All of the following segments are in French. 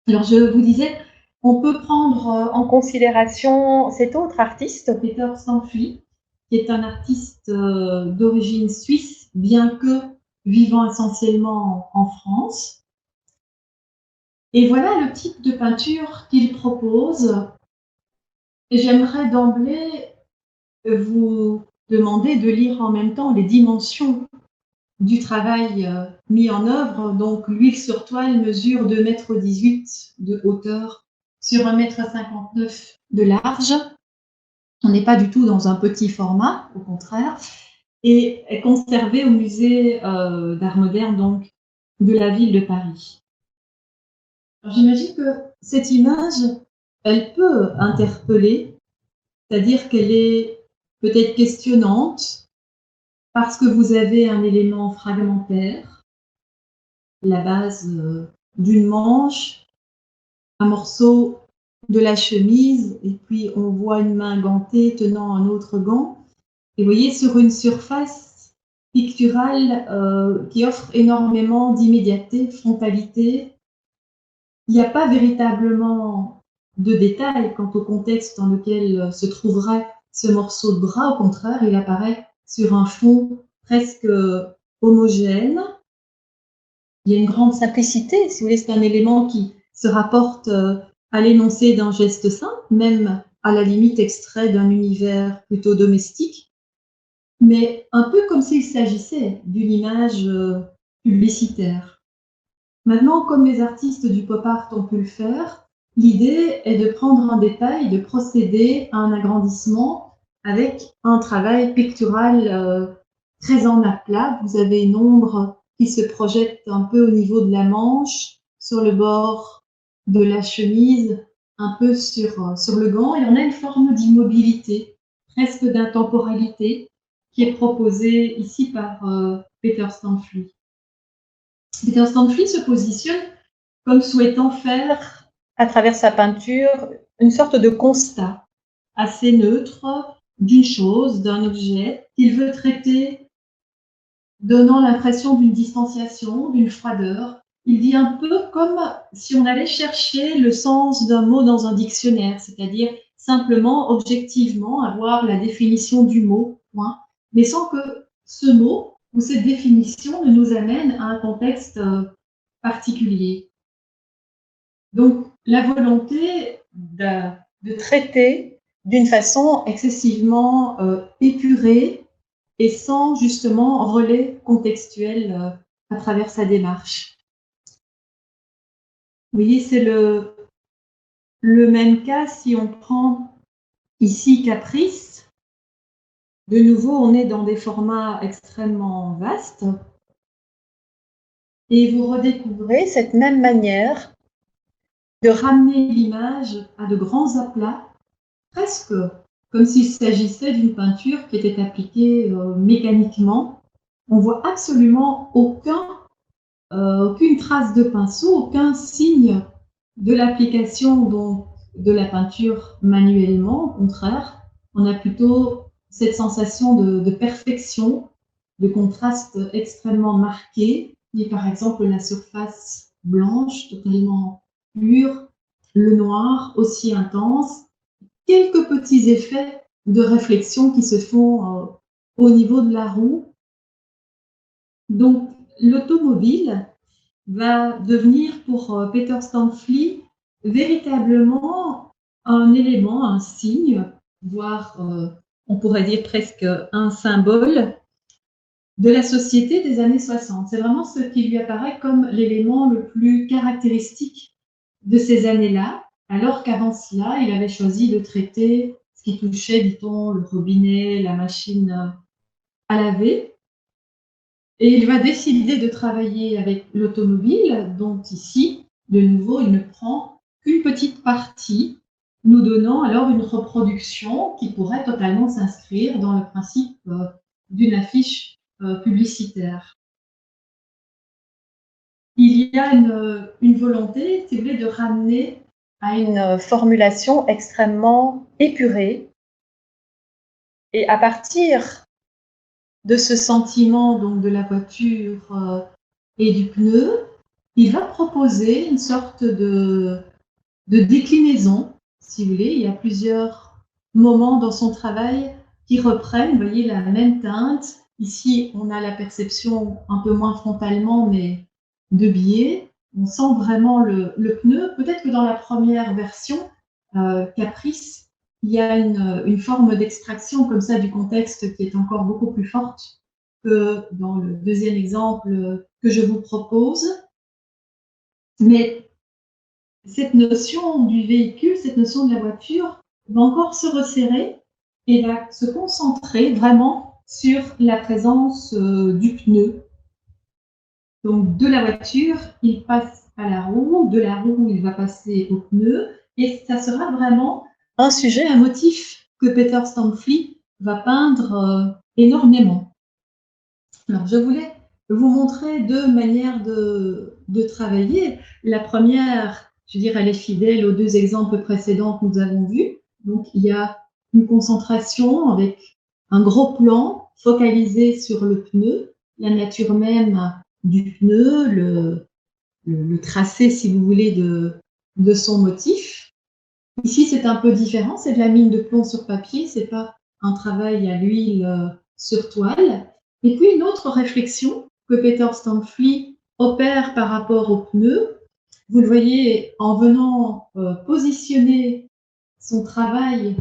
Alors je vous disais, on peut prendre en considération cet autre artiste, Peter Stanfli, qui est un artiste d'origine suisse, bien que vivant essentiellement en France. Et voilà le type de peinture qu'il propose. Et j'aimerais d'emblée vous demander de lire en même temps les dimensions du travail mis en œuvre. Donc l'huile sur toile mesure 2,18 m de hauteur sur 1,59 m de large. On n'est pas du tout dans un petit format, au contraire, et est conservée au musée d'art moderne donc, de la ville de Paris. J'imagine que cette image, elle peut interpeller, c'est-à-dire qu'elle est peut-être questionnante parce que vous avez un élément fragmentaire, la base d'une manche, un morceau de la chemise, et puis on voit une main gantée tenant un autre gant. Et vous voyez, sur une surface picturale qui offre énormément d'immédiateté, frontalité, il n'y a pas véritablement de détails quant au contexte dans lequel se trouverait ce morceau de bras. Au contraire, il apparaît sur un fond presque homogène. Il y a une grande simplicité, si vous voulez, c'est un élément qui se rapporte à l'énoncé d'un geste simple, même à la limite extrait d'un univers plutôt domestique, mais un peu comme s'il s'agissait d'une image publicitaire. Maintenant, comme les artistes du pop art ont pu le faire, l'idée est de prendre un détail, de procéder à un agrandissement avec un travail pictural très en aplat. Vous avez une ombre qui se projette un peu au niveau de la manche, sur le bord de la chemise, un peu sur le gant, et on a une forme d'immobilité, presque d'intemporalité, qui est proposée ici par Peter Stanfli. Peter Stanfli se positionne comme souhaitant faire, à travers sa peinture, une sorte de constat assez neutre d'une chose, d'un objet qu'il veut traiter, donnant l'impression d'une distanciation, d'une froideur. Il dit un peu comme si on allait chercher le sens d'un mot dans un dictionnaire, c'est-à-dire simplement, objectivement, avoir la définition du mot, point, mais sans que ce mot ou cette définition ne nous amène à un contexte particulier. Donc, la volonté de traiter d'une façon excessivement épurée et sans justement relais contextuel à travers sa démarche. Vous voyez, c'est le même cas si on prend ici Caprice. De nouveau, on est dans des formats extrêmement vastes. Et vous redécouvrez cette même manière de ramener l'image à de grands aplats, presque comme s'il s'agissait d'une peinture qui était appliquée mécaniquement. On voit absolument aucune trace de pinceau, aucun signe de l'application de la peinture manuellement. Au contraire, on a plutôt cette sensation de perfection, de contraste extrêmement marqué, qui est par exemple la surface blanche, totalement pure, le noir aussi intense, quelques petits effets de réflexion qui se font au niveau de la roue. Donc, l'automobile va devenir pour Peter Stanfli véritablement un élément, un signe, voire on pourrait dire presque un symbole de la société des années 60. C'est vraiment ce qui lui apparaît comme l'élément le plus caractéristique de ces années-là, alors qu'avant cela, il avait choisi de traiter ce qui touchait, dit-on, le robinet, la machine à laver. Et il va décider de travailler avec l'automobile, dont ici, de nouveau, il ne prend qu'une petite partie, nous donnant alors une reproduction qui pourrait totalement s'inscrire dans le principe d'une affiche publicitaire. Il y a une volonté, si vous voulez, de ramener à une formulation extrêmement épurée. Et à partir de ce sentiment donc, de la voiture et du pneu, il va proposer une sorte de déclinaison, si vous voulez. Il y a plusieurs moments dans son travail qui reprennent, vous voyez, la même teinte. Ici, on a la perception un peu moins frontalement, mais de biais. On sent vraiment le pneu. Peut-être que dans la première version, Caprice, il y a une forme d'extraction comme ça du contexte qui est encore beaucoup plus forte que dans le deuxième exemple que je vous propose. Mais cette notion du véhicule, cette notion de la voiture va encore se resserrer et va se concentrer vraiment sur la présence du pneu. Donc de la voiture, il passe à la roue, de la roue, il va passer au pneu, et ça sera vraiment un sujet, un motif que Peter Stampfli va peindre énormément. Alors, je voulais vous montrer deux manières de travailler. La première, je dirais, elle est fidèle aux deux exemples précédents que nous avons vus. Donc, il y a une concentration avec un gros plan focalisé sur le pneu, la nature même du pneu, le tracé, si vous voulez, de son motif. Ici, c'est un peu différent, c'est de la mine de plomb sur papier, c'est pas un travail à l'huile sur toile. Et puis une autre réflexion que Peter Stampfli opère par rapport aux pneus, vous le voyez en venant positionner son travail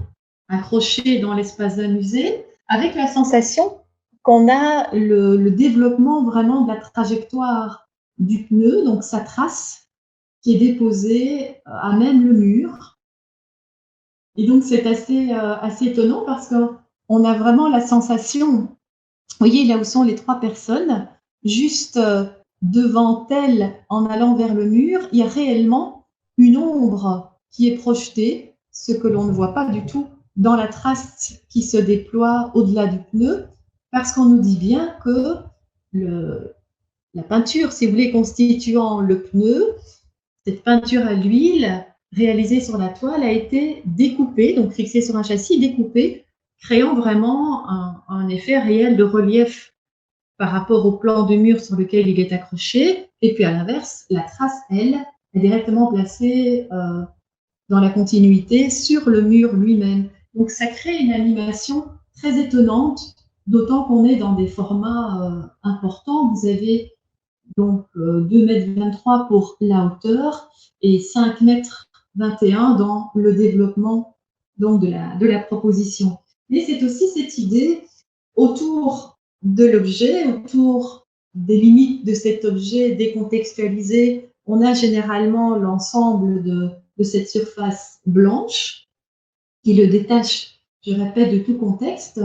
accroché dans l'espace d'un musée, avec la sensation qu'on a le développement vraiment de la trajectoire du pneu, donc sa trace qui est déposée à même le mur. Et donc, c'est assez étonnant parce qu'on a vraiment la sensation, vous voyez là où sont les trois personnes, juste devant elles, en allant vers le mur, il y a réellement une ombre qui est projetée, ce que l'on ne voit pas du tout dans la trace qui se déploie au-delà du pneu, parce qu'on nous dit bien que la peinture, si vous voulez, constituant le pneu, cette peinture à l'huile réalisée sur la toile a été découpée, donc fixée sur un châssis, découpée, créant vraiment un effet réel de relief par rapport au plan de mur sur lequel il est accroché. Et puis à l'inverse, la trace, elle, est directement placée dans la continuité sur le mur lui-même. Donc ça crée une animation très étonnante, d'autant qu'on est dans des formats importants. Vous avez donc 2,23 m pour la hauteur et 5,21 m dans le développement donc de la proposition. Mais c'est aussi cette idée autour de l'objet, autour des limites de cet objet décontextualisé. On a généralement l'ensemble de cette surface blanche qui le détache, je répète, de tout contexte.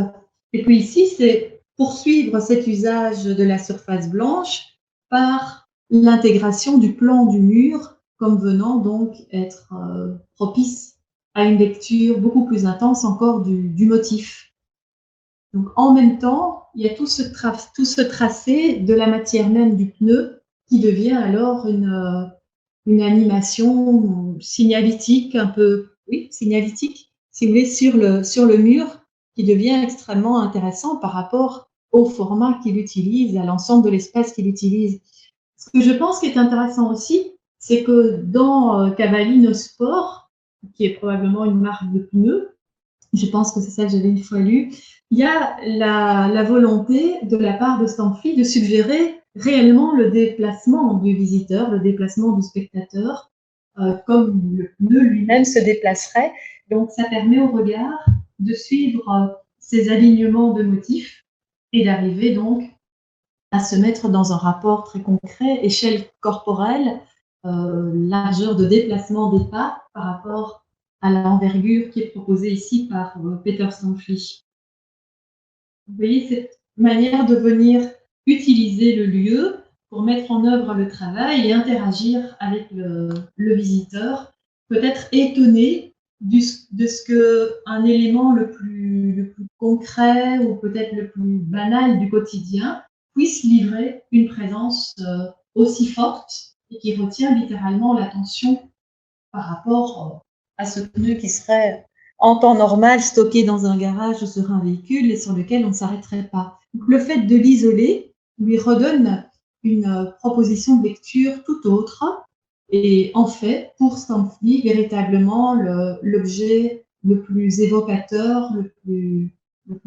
Et puis ici, c'est poursuivre cet usage de la surface blanche par l'intégration du plan du mur comme venant donc être propice à une lecture beaucoup plus intense encore du motif. Donc en même temps, il y a tout ce tracé de la matière même du pneu qui devient alors une animation signalétique, un peu, oui, signalétique, si vous voulez, sur le mur, qui devient extrêmement intéressant par rapport au format qu'il utilise, à l'ensemble de l'espace qu'il utilise. Ce que je pense qui est intéressant aussi, c'est que dans Cavallino Sport, qui est probablement une marque de pneus, je pense que c'est ça que j'avais une fois lu, il y a la volonté de la part de Stampfli de suggérer réellement le déplacement du visiteur, le déplacement du spectateur, comme le pneu lui-même se déplacerait. Donc ça permet au regard de suivre ces alignements de motifs et d'arriver donc à se mettre dans un rapport très concret, échelle corporelle, largeur de déplacement des pas par rapport à l'envergure qui est proposée ici par Peter Stampfli. Vous voyez cette manière de venir utiliser le lieu pour mettre en œuvre le travail et interagir avec le visiteur, peut-être étonné de ce qu'un élément le plus concret ou peut-être le plus banal du quotidien puisse livrer une présence aussi forte et qui retient littéralement l'attention par rapport à ce pneu qui serait en temps normal stocké dans un garage ou sur un véhicule et sur lequel on ne s'arrêterait pas. Donc, le fait de l'isoler lui redonne une proposition de lecture tout autre et en fait, pour Stanley, véritablement l'objet le plus évocateur, le plus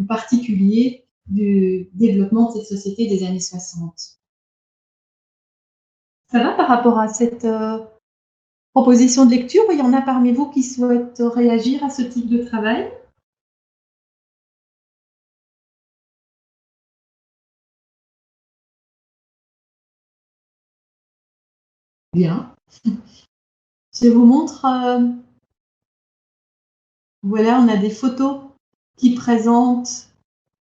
particulier du développement de cette société des années 60. Ça va par rapport à cette proposition de lecture? Il y en a parmi vous qui souhaitent réagir à ce type de travail? Bien. Je vous montre, voilà, on a des photos qui présentent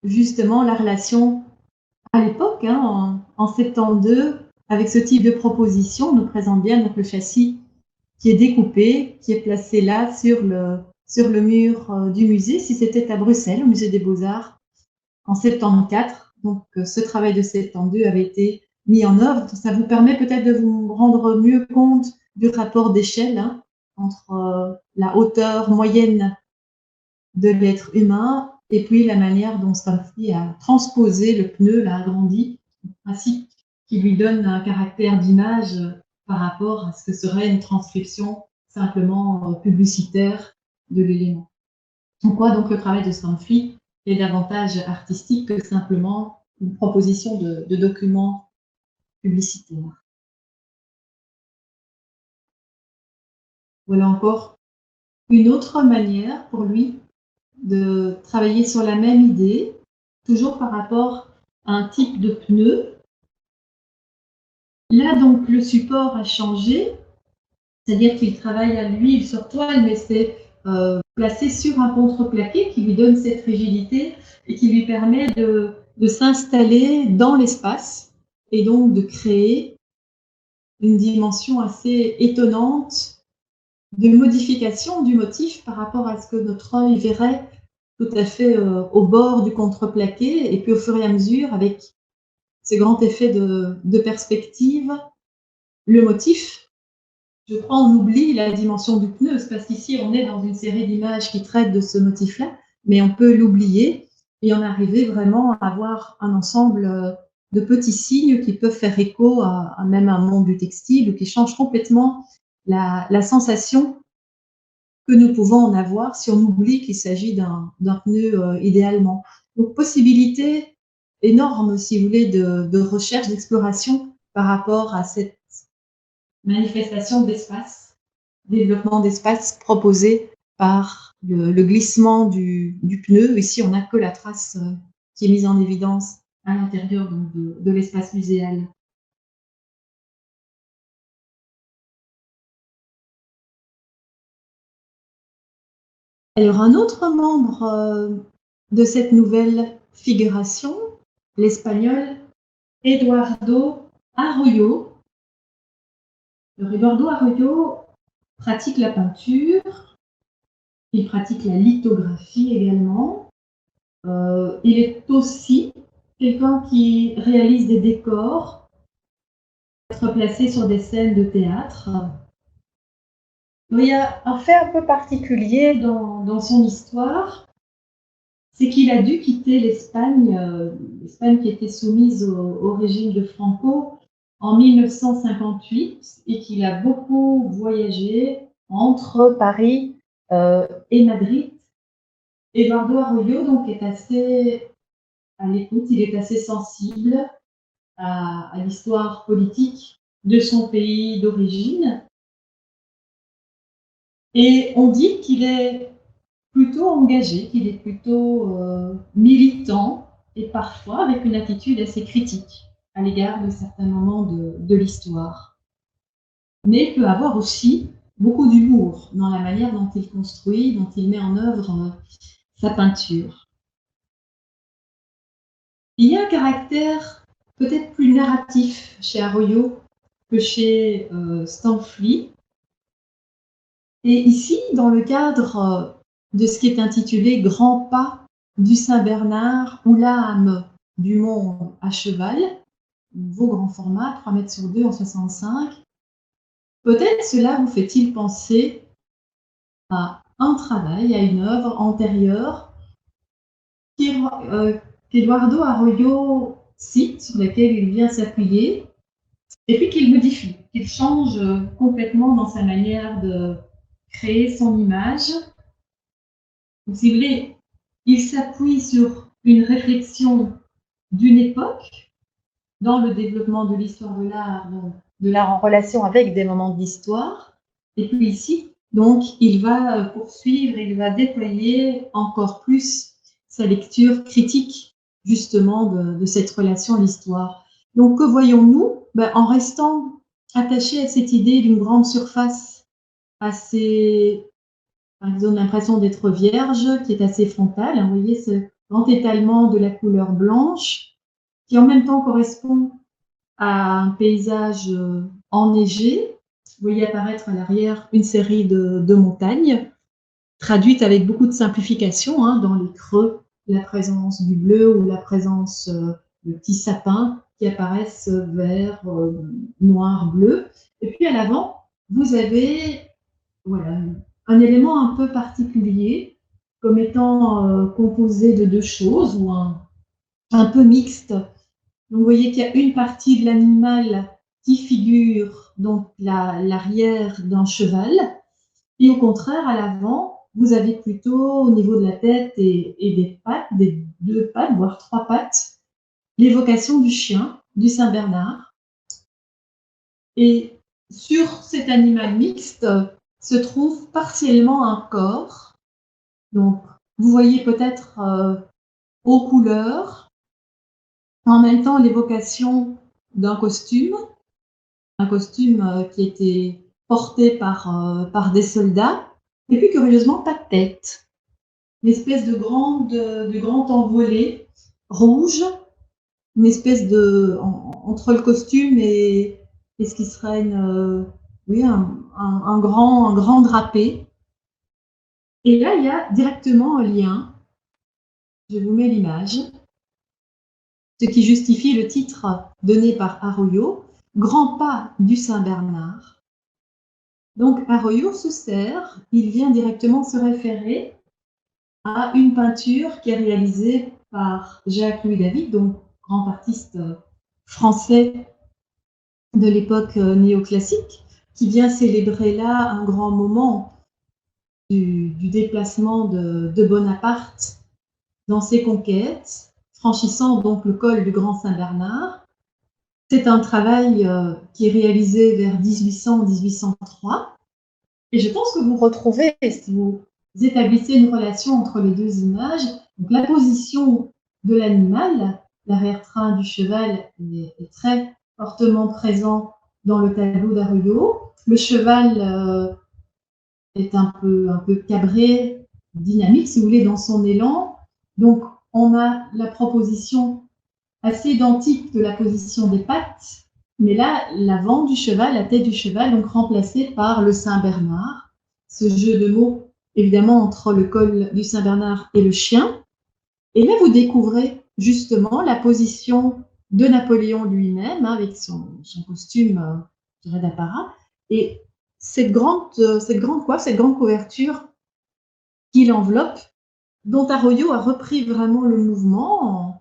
justement la relation à l'époque, hein, en 72, avec ce type de proposition. On nous présente bien donc le châssis qui est découpé, qui est placé là sur le mur du musée, si c'était à Bruxelles, au musée des Beaux-Arts, en 74. Donc ce travail de 72 avait été mis en œuvre. Ça vous permet peut-être de vous rendre mieux compte du rapport d'échelle, hein, entre la hauteur moyenne de l'être humain et puis la manière dont Stamfli a transposé le pneu, l'a agrandi, ainsi qui lui donne un caractère d'image par rapport à ce que serait une transcription simplement publicitaire de l'élément. En quoi donc le travail de Stamfli est davantage artistique que simplement une proposition de documents publicitaires. Voilà encore une autre manière pour lui de travailler sur la même idée, toujours par rapport à un type de pneu. Là, donc, le support a changé, c'est-à-dire qu'il travaille à l'huile sur toile, mais c'est placé sur un contreplaqué qui lui donne cette rigidité et qui lui permet de s'installer dans l'espace et donc de créer une dimension assez étonnante de modification du motif par rapport à ce que notre œil verrait tout à fait au bord du contreplaqué, et puis au fur et à mesure, avec ce grand effet de perspective, le motif, je crois, on oublie la dimension du pneu, parce qu'ici on est dans une série d'images qui traitent de ce motif-là, mais on peut l'oublier et en arriver vraiment à avoir un ensemble de petits signes qui peuvent faire écho à même un monde du textile, ou qui changent complètement la sensation que nous pouvons en avoir si on oublie qu'il s'agit d'un pneu idéalement. Donc, possibilité énorme, si vous voulez, de recherche, d'exploration par rapport à cette manifestation d'espace, développement d'espace proposé par le glissement du pneu. Ici, on n'a que la trace qui est mise en évidence à l'intérieur de l'espace muséal. Alors, un autre membre de cette nouvelle figuration, l'Espagnol Eduardo Arroyo. Alors, Eduardo Arroyo pratique la peinture, il pratique la lithographie également. Il est aussi quelqu'un qui réalise des décors, être placé sur des scènes de théâtre. Il y a un fait un peu particulier dans son histoire, c'est qu'il a dû quitter l'Espagne, l'Espagne qui était soumise au régime de Franco en 1958, et qu'il a beaucoup voyagé entre Paris et Madrid. Eduardo Arroyo donc est assez à l'écoute, il est assez sensible à l'histoire politique de son pays d'origine, et on dit qu'il est plutôt engagé, qu'il est plutôt militant, et parfois avec une attitude assez critique à l'égard de certains moments de l'histoire. Mais il peut avoir aussi beaucoup d'humour dans la manière dont il construit, dont il met en œuvre sa peinture. Il y a un caractère peut-être plus narratif chez Arroyo que chez Stanley. Et ici, dans le cadre de ce qui est intitulé Grand pas du Saint-Bernard ou l'âme du monde à cheval, nouveau grand format, 3 mètres sur 2 en 65, peut-être cela vous fait-il penser à un travail, à une œuvre antérieure qu'Eduardo Arroyo cite, sur laquelle il vient s'appuyer, et puis qu'il modifie, qu'il change complètement dans sa manière de créer son image. Donc, si vous voulez, il s'appuie sur une réflexion d'une époque dans le développement de l'histoire de l'art en relation avec des moments de l'histoire. Et puis ici, donc, il va poursuivre, il va déployer encore plus sa lecture critique, justement, de cette relation à l'histoire. Donc, que voyons-nous? En restant attachés à cette idée d'une grande surface assez, ils ont l'impression d'être vierge, qui est assez frontale. Vous voyez ce grand étalement de la couleur blanche, qui en même temps correspond à un paysage enneigé. Vous voyez apparaître à l'arrière une série de montagnes, traduites avec beaucoup de simplification, dans les creux, la présence du bleu ou la présence de petits sapins qui apparaissent vert, noir, bleu. Et puis à l'avant, vous avez voilà, un élément un peu particulier, comme étant composé de deux choses, ou un peu mixte. Donc, vous voyez qu'il y a une partie de l'animal qui figure donc l'arrière d'un cheval, et au contraire, à l'avant, vous avez plutôt au niveau de la tête et des pattes, des deux pattes, voire trois pattes, l'évocation du chien, du Saint-Bernard. Et sur cet animal mixte se trouve partiellement un corps. Donc, vous voyez peut-être aux couleurs, en même temps l'évocation d'un costume, un costume qui était porté par des soldats, et puis curieusement, pas de tête. Une espèce de grand envolé rouge, une espèce entre le costume et ce qui serait oui, un grand drapé. Et là, il y a directement un lien. Je vous mets l'image. Ce qui justifie le titre donné par Arroyo, Grand pas du Saint-Bernard. Donc Arroyo se sert, il vient directement se référer à une peinture qui est réalisée par Jacques-Louis David, donc grand artiste français de l'époque néoclassique, qui vient célébrer là un grand moment du déplacement de Bonaparte dans ses conquêtes, franchissant donc le col du Grand Saint-Bernard. C'est un travail qui est réalisé vers 1800-1803. Et je pense que vous retrouvez, si vous établissez une relation entre les deux images, donc la position de l'animal, l'arrière-train du cheval est très fortement présent dans le tableau d'Arroyo. Le cheval est un peu cabré, dynamique, si vous voulez, dans son élan. Donc, on a la proposition assez identique de la position des pattes, mais là, l'avant du cheval, la tête du cheval, donc remplacée par le Saint-Bernard. Ce jeu de mots, évidemment, entre le col du Saint-Bernard et le chien. Et là, vous découvrez justement la position de Napoléon lui-même, avec son costume d'apparat, et cette grande coiffe, cette grande couverture qui l'enveloppe, dont Arroyo a repris vraiment le mouvement en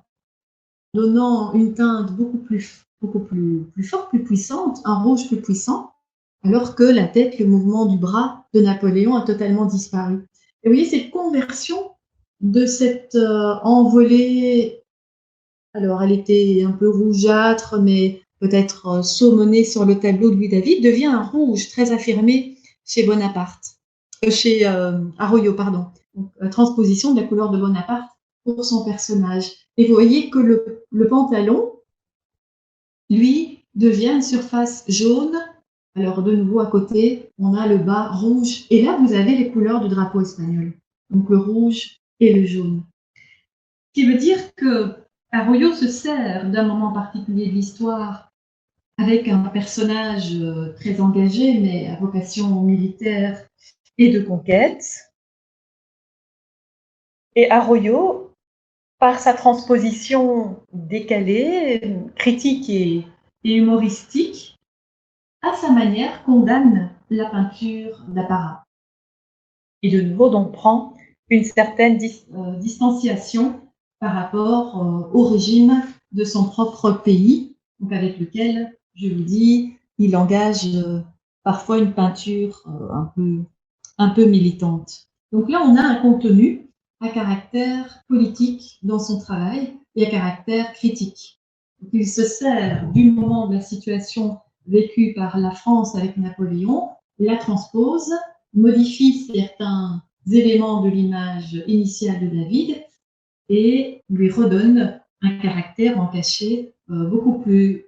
donnant une teinte beaucoup plus forte, plus puissante, un rouge plus puissant, alors que la tête, le mouvement du bras de Napoléon a totalement disparu. Et vous voyez cette conversion de cette envolée, alors elle était un peu rougeâtre, mais peut-être saumonée sur le tableau de Louis David, devient un rouge très affirmé chez chez Arroyo, pardon. Donc, la transposition de la couleur de Bonaparte pour son personnage. Et vous voyez que le pantalon, lui, devient une surface jaune. Alors, de nouveau, à côté, on a le bas rouge. Et là, vous avez les couleurs du drapeau espagnol. Donc, le rouge et le jaune. Ce qui veut dire que Arroyo se sert d'un moment particulier de l'histoire avec un personnage très engagé, mais à vocation militaire et de conquête. Et Arroyo, par sa transposition décalée, critique et humoristique, à sa manière, condamne la peinture d'apparat. Et de nouveau, donc, prend une certaine distanciation par rapport au régime de son propre pays, donc avec lequel, je vous dis, il engage parfois une peinture un peu militante. Donc là, on a un contenu à caractère politique dans son travail et à caractère critique. Donc, il se sert du moment de la situation vécue par la France avec Napoléon, la transpose, modifie certains éléments de l'image initiale de David et lui redonne un caractère en cachet beaucoup plus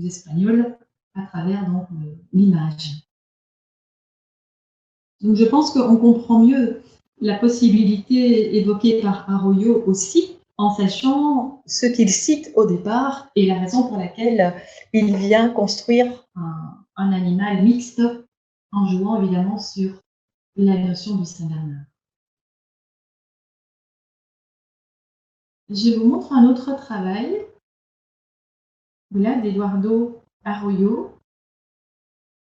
espagnol à travers donc l'image. Donc je pense qu'on comprend mieux la possibilité évoquée par Arroyo aussi en sachant ce qu'il cite au départ et la raison pour laquelle il vient construire un animal mixte en jouant évidemment sur la notion du Saint-Bernard. Je vous montre un autre travail, là d'Eduardo Arroyo,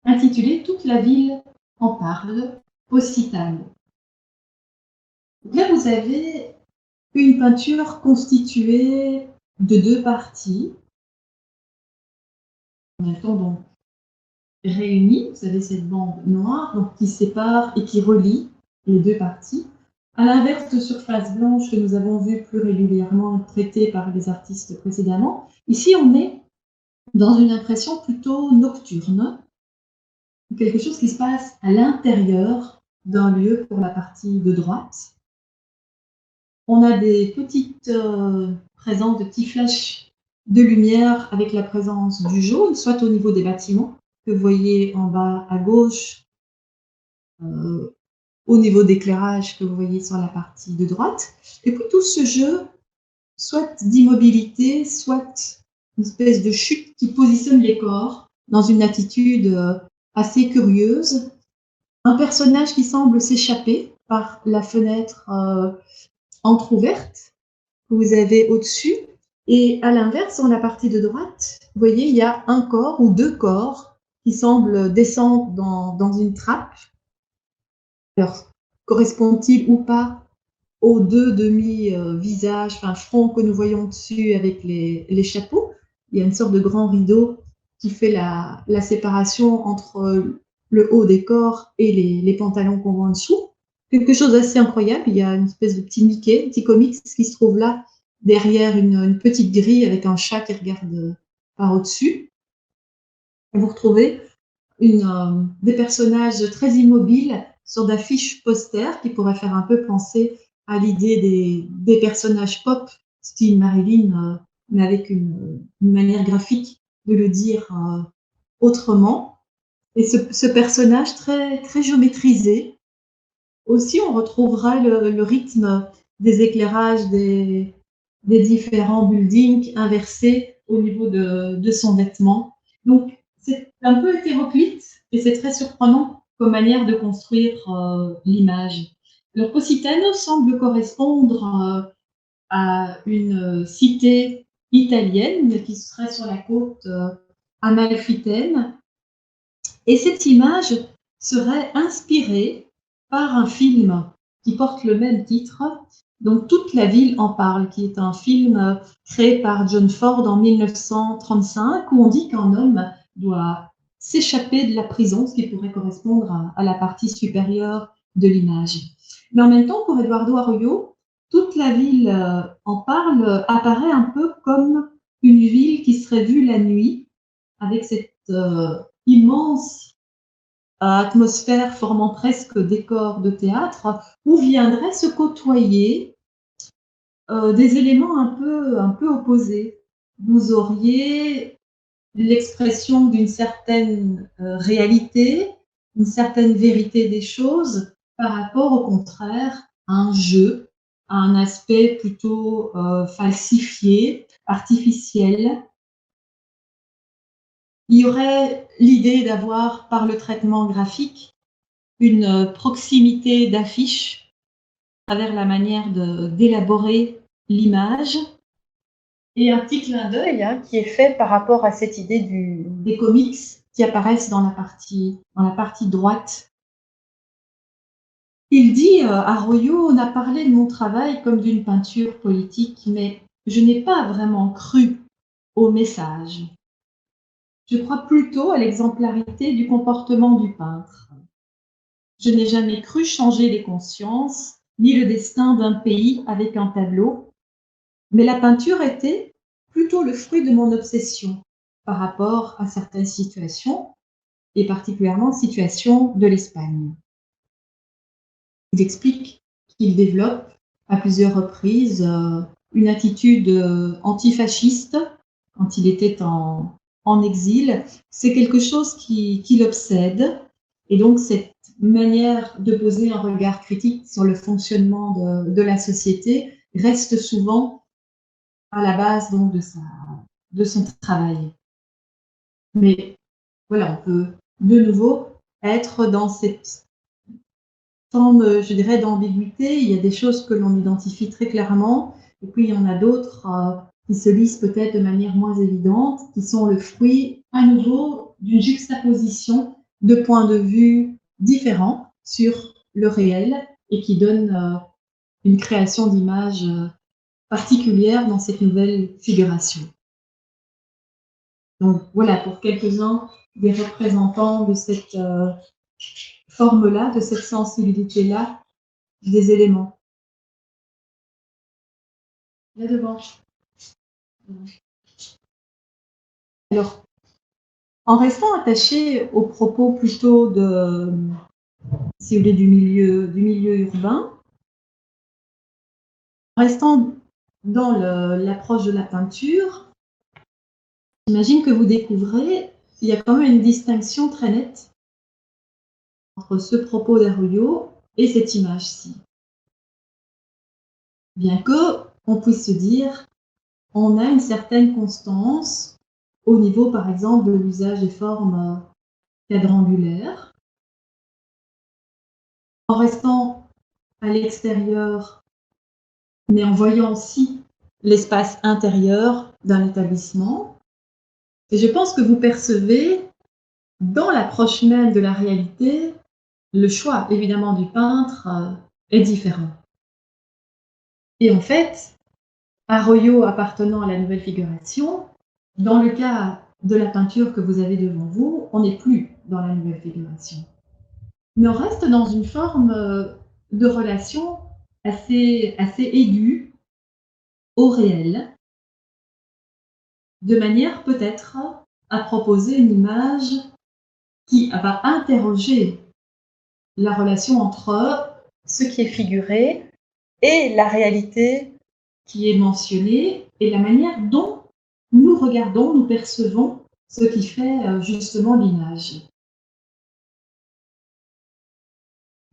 intitulé Toute la ville en parle, Occitane. Là, vous avez une peinture constituée de deux parties, en même temps donc réunies. Vous avez cette bande noire donc, qui sépare et qui relie les deux parties. À l'inverse de surface blanche que nous avons vu plus régulièrement traitée par les artistes précédemment, ici on est dans une impression plutôt nocturne, quelque chose qui se passe à l'intérieur d'un lieu pour la partie de droite. On a des petites présences de petits flashs de lumière avec la présence du jaune, soit au niveau des bâtiments que vous voyez en bas à gauche, au niveau d'éclairage que vous voyez sur la partie de droite. Et puis tout ce jeu, soit d'immobilité, soit une espèce de chute qui positionne les corps dans une attitude assez curieuse. Un personnage qui semble s'échapper par la fenêtre entrouverte que vous avez au-dessus. Et à l'inverse, dans la partie de droite, vous voyez, il y a un corps ou deux corps qui semblent descendre dans une trappe. Alors, correspond-il ou pas aux deux demi-visages, enfin fronts que nous voyons dessus avec les chapeaux? Il y a une sorte de grand rideau qui fait la séparation entre le haut des corps et les pantalons qu'on voit en dessous. Quelque chose d'assez incroyable, il y a une espèce de petit Mickey, un petit comics qui se trouve là, derrière une petite grille avec un chat qui regarde par au-dessus. Vous retrouvez des personnages très immobiles sur d'affiches posters qui pourraient faire un peu penser à l'idée des personnages pop, style Marilyn, mais avec une manière graphique de le dire autrement. Et ce personnage très, très géométrisé, aussi on retrouvera le rythme des éclairages des différents buildings inversés au niveau de son vêtement. Donc c'est un peu hétéroclite et c'est très surprenant comme manière de construire l'image. Alors Positano semble correspondre à une cité italienne qui serait sur la côte amalfitaine. Et cette image serait inspirée par un film qui porte le même titre, donc Toute la ville en parle, qui est un film créé par John Ford en 1935, où on dit qu'un homme doit s'échapper de la prison, ce qui pourrait correspondre à la partie supérieure de l'image. Mais en même temps, pour Eduardo Arroyo, Toute la ville en parle apparaît un peu comme une ville qui serait vue la nuit, avec cette immense atmosphère formant presque décor de théâtre, où viendraient se côtoyer des éléments un peu opposés. Vous auriez l'expression d'une certaine réalité, une certaine vérité des choses, par rapport au contraire à un jeu, à un aspect plutôt falsifié, artificiel. Il y aurait l'idée d'avoir, par le traitement graphique, une proximité d'affiche à travers la manière d'élaborer l'image et un petit clin d'œil qui est fait par rapport à cette idée des comics qui apparaissent dans la partie droite. Il dit, Arroyo, on a parlé de mon travail comme d'une peinture politique, mais je n'ai pas vraiment cru au message. Je crois plutôt à l'exemplarité du comportement du peintre. Je n'ai jamais cru changer les consciences, ni le destin d'un pays avec un tableau, mais la peinture était plutôt le fruit de mon obsession par rapport à certaines situations, et particulièrement situation de l'Espagne. Il explique qu'il développe à plusieurs reprises une attitude antifasciste quand il était en exil. C'est quelque chose qui l'obsède, et donc cette manière de poser un regard critique sur le fonctionnement de la société reste souvent à la base donc de son travail. Mais voilà, on peut de nouveau être dans cette forme, je dirais, d'ambiguïté. Il y a des choses que l'on identifie très clairement, et puis il y en a d'autres qui se lisent peut-être de manière moins évidente, qui sont le fruit, à nouveau, d'une juxtaposition de points de vue différents sur le réel et qui donnent une création d'images particulière dans cette nouvelle figuration. Donc voilà, pour quelques-uns des représentants de cette forme-là, de cette sensibilité-là, des éléments. Là devant. Alors, en restant attaché aux propos plutôt de, si vous voulez, du milieu urbain, en restant dans l'approche de la peinture, j'imagine que vous découvrez, il y a quand même une distinction très nette entre ce propos d'Arroyo et cette image-ci. Bien que on puisse se dire, on a une certaine constance au niveau, par exemple, de l'usage des formes quadrangulaires. En restant à l'extérieur, mais en voyant aussi l'espace intérieur d'un établissement. Et je pense que vous percevez, dans l'approche même de la réalité, le choix, évidemment, du peintre est différent. Et en fait, Arroyo appartenant à la nouvelle figuration, dans le cas de la peinture que vous avez devant vous, on n'est plus dans la nouvelle figuration. Mais on reste dans une forme de relation assez aiguë au réel, de manière peut-être à proposer une image qui va interroger la relation entre ce qui est figuré et la réalité qui est mentionnée, et la manière dont nous regardons, nous percevons ce qui fait justement l'image.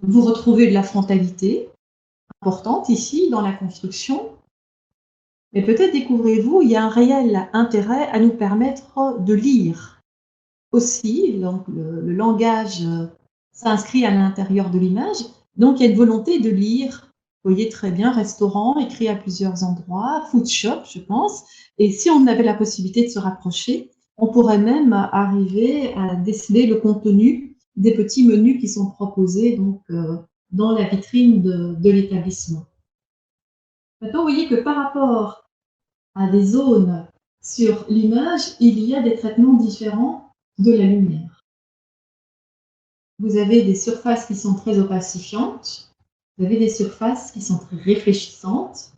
Vous retrouvez de la frontalité importante ici dans la construction, mais peut-être découvrez-vous, il y a un réel intérêt à nous permettre de lire aussi, donc le langage s'inscrit à l'intérieur de l'image, donc il y a une volonté de lire. Vous voyez très bien, restaurant, écrit à plusieurs endroits, food shop, je pense, et si on avait la possibilité de se rapprocher, on pourrait même arriver à déceler le contenu des petits menus qui sont proposés donc, dans la vitrine de l'établissement. Maintenant, vous voyez que par rapport à des zones sur l'image, il y a des traitements différents de la lumière. Vous avez des surfaces qui sont très opacifiantes, vous avez des surfaces qui sont très réfléchissantes,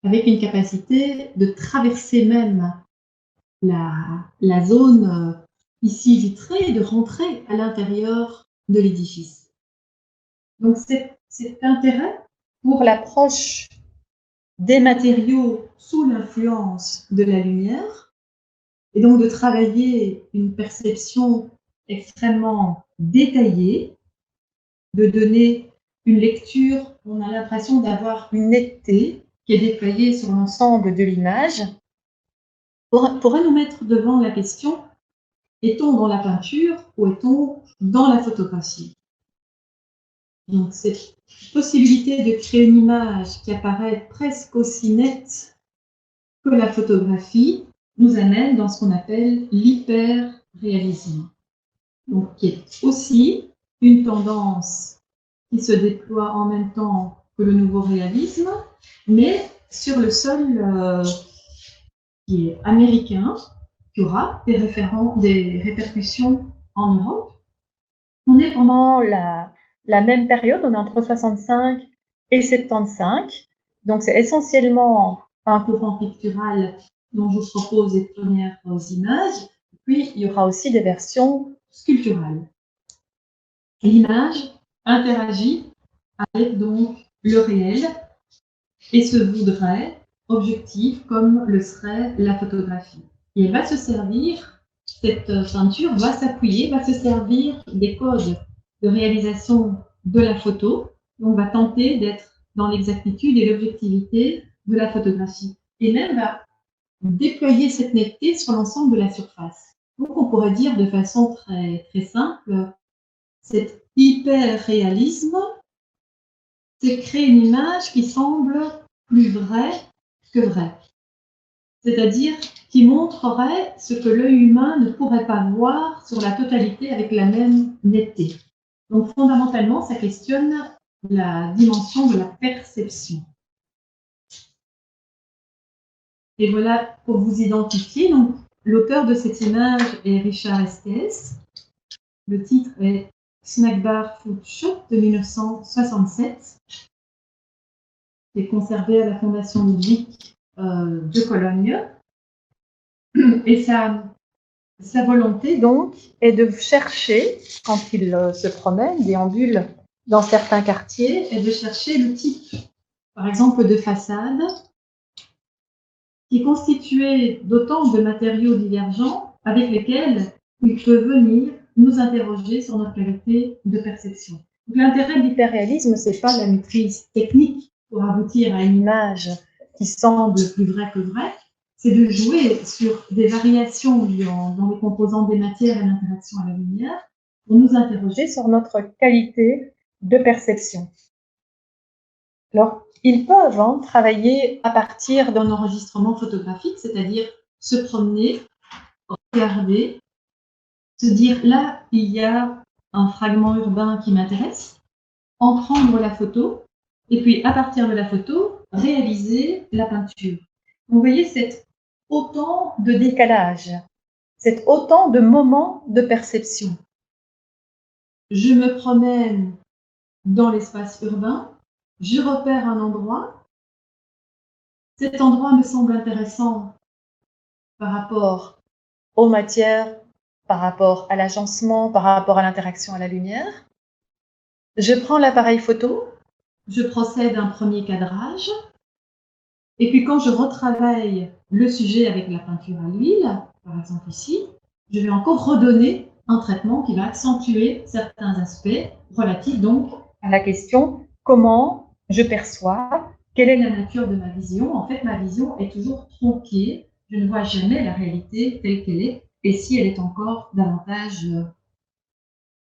avec une capacité de traverser même la zone ici vitrée et de rentrer à l'intérieur de l'édifice. Donc cet intérêt pour l'approche des matériaux sous l'influence de la lumière, et donc de travailler une perception extrêmement détaillée, de donner une lecture, on a l'impression d'avoir une netteté qui est déployée sur l'ensemble de l'image, pourrait nous mettre devant la question, est-on dans la peinture ou est-on dans la photographie? Donc cette possibilité de créer une image qui apparaît presque aussi nette que la photographie nous amène dans ce qu'on appelle l'hyperréalisme. Donc qui est aussi une tendance qui se déploie en même temps que le nouveau réalisme, mais sur le sol qui est américain, qui aura des répercussions en Europe. On est pendant la même période, on est entre 65 et 75. Donc, c'est essentiellement un courant pictural dont je vous propose les premières images. Puis, il y aura aussi des versions sculpturales. L'image interagit avec donc le réel et se voudrait objective comme le serait la photographie. Et elle va se servir, cette peinture va s'appuyer, va se servir des codes de réalisation de la photo. On va tenter d'être dans l'exactitude et l'objectivité de la photographie. Et même va déployer cette netteté sur l'ensemble de la surface. Donc on pourrait dire de façon très simple, cet hyper-réalisme, c'est créer une image qui semble plus vraie que vraie. C'est-à-dire qui montrerait ce que l'œil humain ne pourrait pas voir sur la totalité avec la même netteté. Donc fondamentalement, ça questionne la dimension de la perception. Et voilà pour vous identifier. Donc, l'auteur de cette image est Richard Estes. Le titre est Snack Bar Food Shop de 1967. C'est conservé à la Fondation Ludwig de Cologne. Et sa volonté, donc, est de chercher, quand il se promène, déambule dans certains quartiers, est de chercher le type, par exemple, de façade qui est constitué d'autant de matériaux divergents avec lesquels il peut venir nous interroger sur notre qualité de perception. L'intérêt de l'hyperréalisme, ce n'est pas la maîtrise technique pour aboutir à une image qui semble plus vraie que vraie, c'est de jouer sur des variations dans les composants des matières et l'interaction à la lumière pour nous interroger sur notre qualité de perception. Alors, ils peuvent travailler à partir d'un enregistrement photographique, c'est-à-dire se promener, regarder, se dire là, il y a un fragment urbain qui m'intéresse, en prendre la photo, et puis à partir de la photo, réaliser la peinture. Vous voyez, c'est autant de décalage, c'est autant de moments de perception. Je me promène dans l'espace urbain, je repère un endroit, cet endroit me semble intéressant par rapport aux matières, par rapport à l'agencement, par rapport à l'interaction à la lumière. Je prends l'appareil photo, je procède à un premier cadrage, et puis quand je retravaille le sujet avec la peinture à l'huile, par exemple ici, je vais encore redonner un traitement qui va accentuer certains aspects relatifs donc à la question comment je perçois, quelle est la nature de ma vision. En fait, ma vision est toujours tronquée, je ne vois jamais la réalité telle qu'elle est, et si elle est encore davantage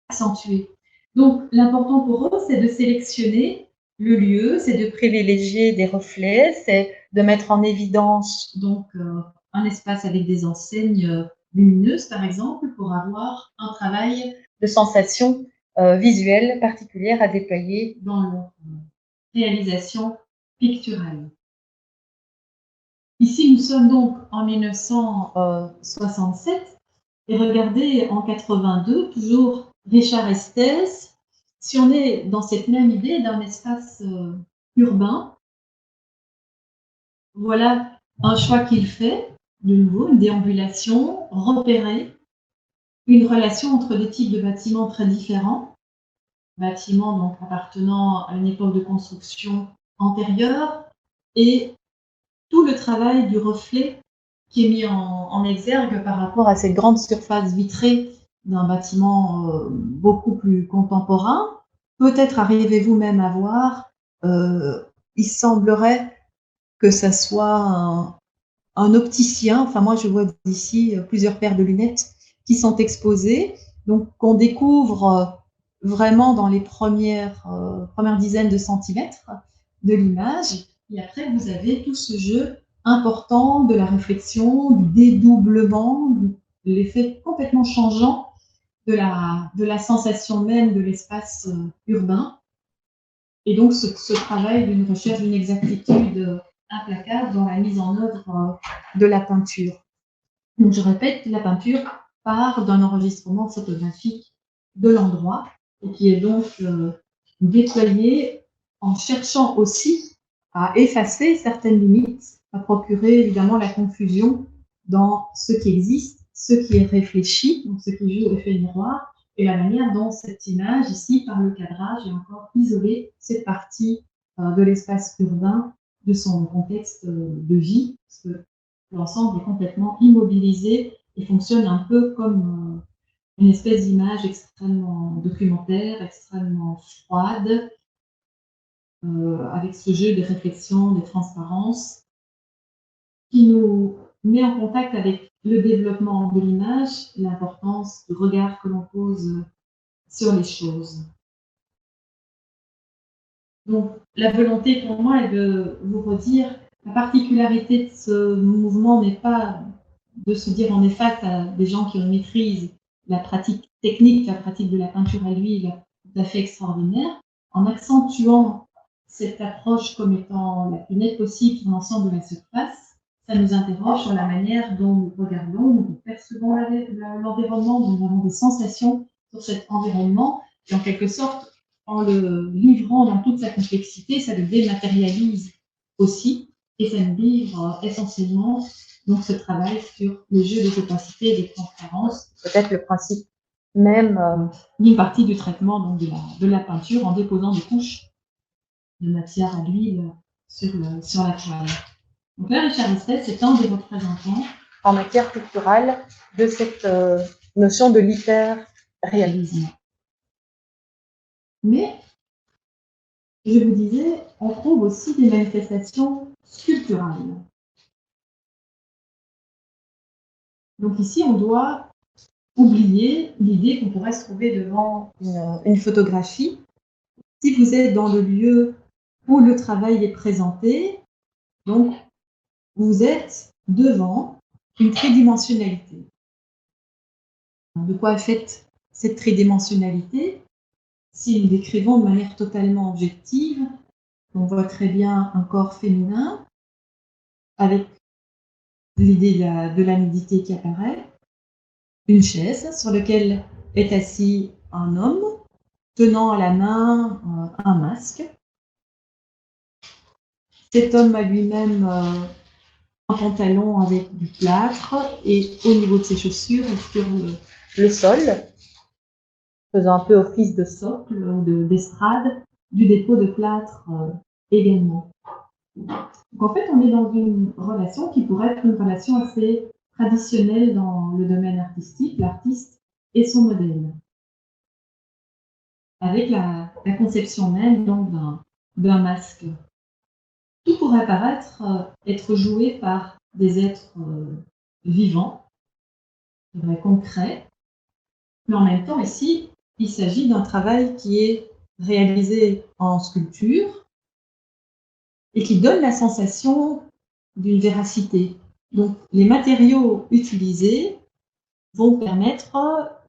accentuée. Donc, l'important pour eux, c'est de sélectionner le lieu, c'est de privilégier des reflets, c'est de mettre en évidence donc un espace avec des enseignes lumineuses, par exemple, pour avoir un travail de sensation visuelle particulière à déployer dans leur réalisation picturale. Ici, nous sommes donc en 1967 et regardez en 82, toujours Richard Estes, si on est dans cette même idée d'un espace urbain, voilà un choix qu'il fait, de nouveau, une déambulation, repérer une relation entre des types de bâtiments très différents, bâtiments donc appartenant à une époque de construction antérieure, et tout le travail du reflet qui est mis en exergue par rapport à cette grande surface vitrée d'un bâtiment beaucoup plus contemporain. Peut-être arrivez-vous même à voir, il semblerait que ça soit un opticien, enfin moi je vois d'ici plusieurs paires de lunettes qui sont exposées, donc qu'on découvre vraiment dans les premières dizaines de centimètres de l'image, et après vous avez tout ce jeu important de la réflexion, du dédoublement, de l'effet complètement changeant de la sensation même de l'espace urbain, et donc ce travail d'une recherche d'une exactitude implacable dans la mise en œuvre de la peinture. Donc, je répète, la peinture part d'un enregistrement photographique de l'endroit et qui est donc déployé en cherchant aussi à effacer certaines limites, à procurer évidemment la confusion dans ce qui existe, ce qui est réfléchi, donc ce qui joue effet miroir, et la manière dont cette image, ici, par le cadrage, est encore isolée cette partie de l'espace urbain de son contexte de vie, parce que l'ensemble est complètement immobilisé et fonctionne un peu comme une espèce d'image extrêmement documentaire, extrêmement froide, avec ce jeu des réflexions, des transparences, qui nous met en contact avec le développement de l'image, l'importance du regard que l'on pose sur les choses. Donc, la volonté pour moi est de vous redire, la particularité de ce mouvement n'est pas de se dire on est face à des gens qui ont maîtrise la pratique technique, la pratique de la peinture à l'huile tout à fait extraordinaire, en accentuant cette approche comme étant la plus nette possible sur l'ensemble de la surface. Ça nous interroge sur la manière dont nous regardons, nous percevons l'environnement, nous avons des sensations sur cet environnement, et en quelque sorte, en le livrant dans toute sa complexité, ça le dématérialise aussi, et ça nous livre essentiellement donc ce travail sur le jeu des opacités et des transparences, peut-être le principe même d'une partie du traitement donc de la peinture en déposant des couches de matière à l'huile sur la toile. Donc là, Richard Estès est un des représentants en matière picturale de cette notion de l'hyper-réalisme. Mais, je vous disais, on trouve aussi des manifestations sculpturales. Donc ici, on doit oublier l'idée qu'on pourrait se trouver devant une photographie. Si vous êtes dans le lieu où le travail est présenté, donc vous êtes devant une tridimensionnalité. De quoi est faite cette tridimensionnalité? Si nous décrivons de manière totalement objective, on voit très bien un corps féminin avec l'idée de la nudité qui apparaît, une chaise sur laquelle est assis un homme tenant à la main un masque. Cet homme a lui-même un pantalon avec du plâtre et au niveau de ses chaussures, il sur le sol, faisant un peu office de socle ou d'estrade, du dépôt de plâtre également. Donc en fait, on est dans une relation qui pourrait être une relation assez traditionnelle dans le domaine artistique, l'artiste et son modèle, avec la conception même donc d'un masque. Tout pourrait paraître être joué par des êtres vivants, concrets, mais en même temps ici, il s'agit d'un travail qui est réalisé en sculpture et qui donne la sensation d'une véracité. Donc les matériaux utilisés vont permettre,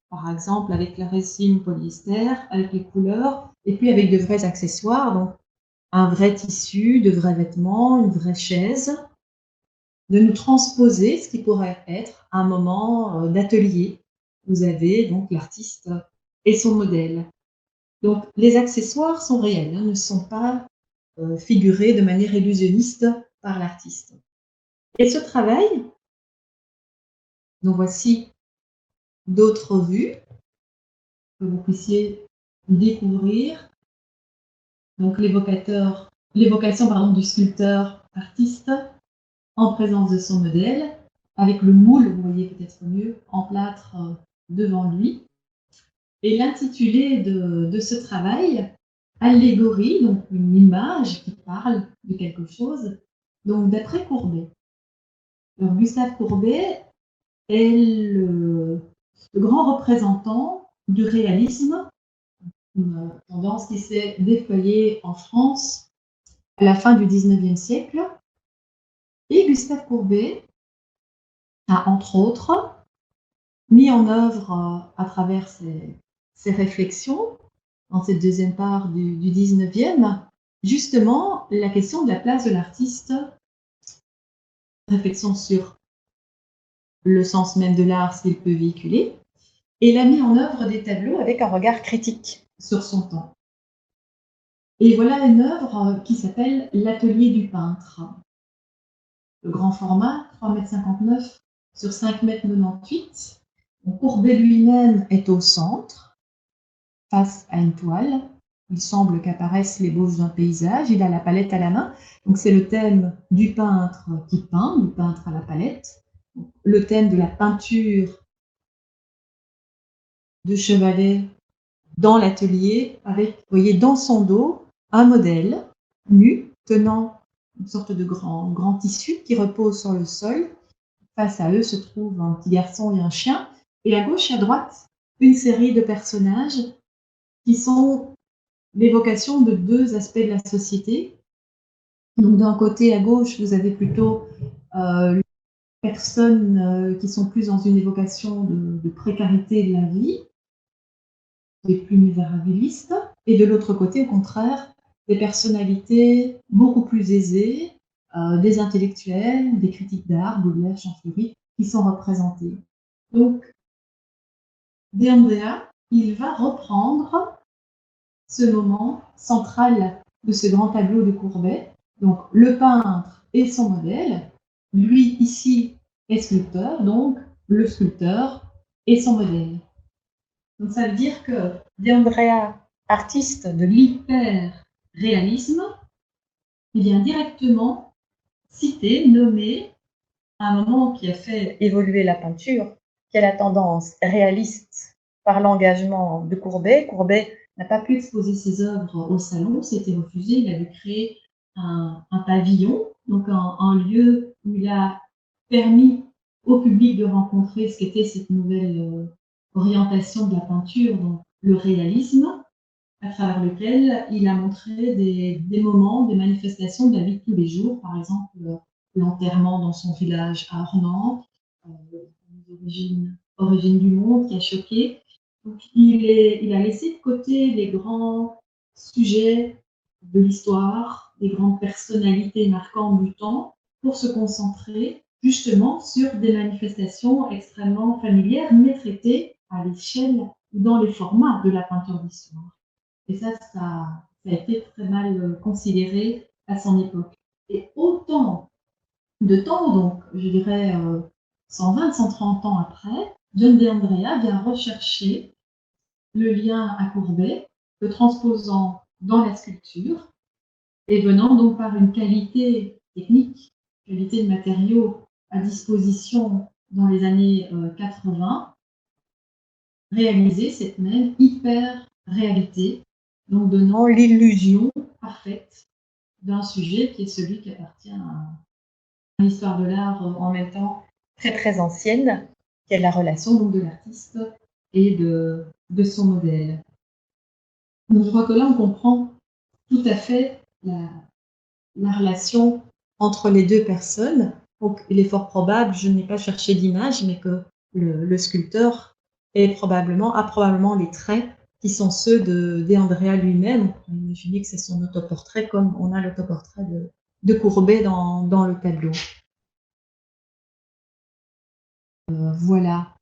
par exemple avec la résine polyester, avec les couleurs, et puis avec de vrais accessoires, donc un vrai tissu, de vrais vêtements, une vraie chaise, de nous transposer ce qui pourrait être un moment d'atelier. Vous avez donc l'artiste et son modèle. Donc les accessoires sont réels, ne sont pas figurés de manière illusionniste par l'artiste. Et ce travail, donc voici d'autres vues que vous puissiez découvrir. Donc l'évocation du sculpteur artiste en présence de son modèle, avec le moule, vous voyez peut-être mieux, en plâtre devant lui. Et l'intitulé de ce travail, allégorie, donc une image qui parle de quelque chose, donc d'après Courbet. Alors, Gustave Courbet est le grand représentant du réalisme, une tendance qui s'est déployée en France à la fin du XIXe siècle. Et Gustave Courbet a, entre autres, mis en œuvre à travers ses réflexions, dans cette deuxième part du XIXe, justement la question de la place de l'artiste, réflexion sur le sens même de l'art, ce qu'il peut véhiculer, et il a mis en œuvre des tableaux avec un regard critique sur son temps. Et voilà une œuvre qui s'appelle L'atelier du peintre. Le grand format, 3,59 m sur 5,98 m. Courbet lui-même est au centre, face à une toile. Il semble qu'apparaissent les l'ébauche d'un paysage. Il a la palette à la main. Donc c'est le thème du peintre qui peint, du peintre à la palette. Le thème de la peinture de chevalet dans l'atelier, avec, vous voyez, dans son dos, un modèle nu, tenant une sorte de grand tissu qui repose sur le sol. Face à eux se trouvent un petit garçon et un chien. Et à gauche et à droite, une série de personnages qui sont l'évocation de deux aspects de la société. Donc d'un côté, à gauche, vous avez plutôt les personnes qui sont plus dans une évocation de précarité de la vie, des plus misérabilistes, et de l'autre côté, au contraire, des personnalités beaucoup plus aisées, des intellectuels, des critiques d'art, Baudelaire, Champfleury, qui sont représentés. Donc, De Andrea, il va reprendre ce moment central de ce grand tableau de Courbet. Donc, le peintre et son modèle, lui ici est sculpteur, donc le sculpteur et son modèle. Donc ça veut dire que De Andrea, artiste de l'hyper-réalisme, il vient directement citer, nommer un moment qui a fait évoluer la peinture, qui est la tendance réaliste par l'engagement de Courbet. Courbet n'a pas pu exposer ses œuvres au salon, c'était refusé. Il avait créé un pavillon, donc un lieu où il a permis au public de rencontrer ce qu'était cette nouvelle orientation de la peinture, donc le réalisme, à travers lequel il a montré des moments, des manifestations de la vie de tous les jours, par exemple l'enterrement dans son village à Ornans, origine du monde, qui a choqué. Donc, il a laissé de côté les grands sujets de l'histoire, les grandes personnalités marquantes du temps, pour se concentrer justement sur des manifestations extrêmement familières, mais traitées à l'échelle ou dans les formats de la peinture d'histoire. Et ça a été très mal considéré à son époque. Et autant de temps, donc je dirais 120, 130 ans après, John De Andrea vient rechercher le lien à Courbet, le transposant dans la sculpture, et venant donc par une qualité technique, qualité de matériaux à disposition dans les années 80, réaliser cette même hyper-réalité, donc donnant l'illusion parfaite d'un sujet qui est celui qui appartient à l'histoire de l'art en même temps très très ancienne, qui est la relation donc, de l'artiste et de son modèle. Donc je crois que là on comprend tout à fait la relation entre les deux personnes. Donc il est fort probable, je n'ai pas cherché d'image, mais que le sculpteur a probablement les traits qui sont ceux de Andrea lui-même. On peut imaginer que c'est son autoportrait, comme on a l'autoportrait de Courbet dans le tableau. Voilà.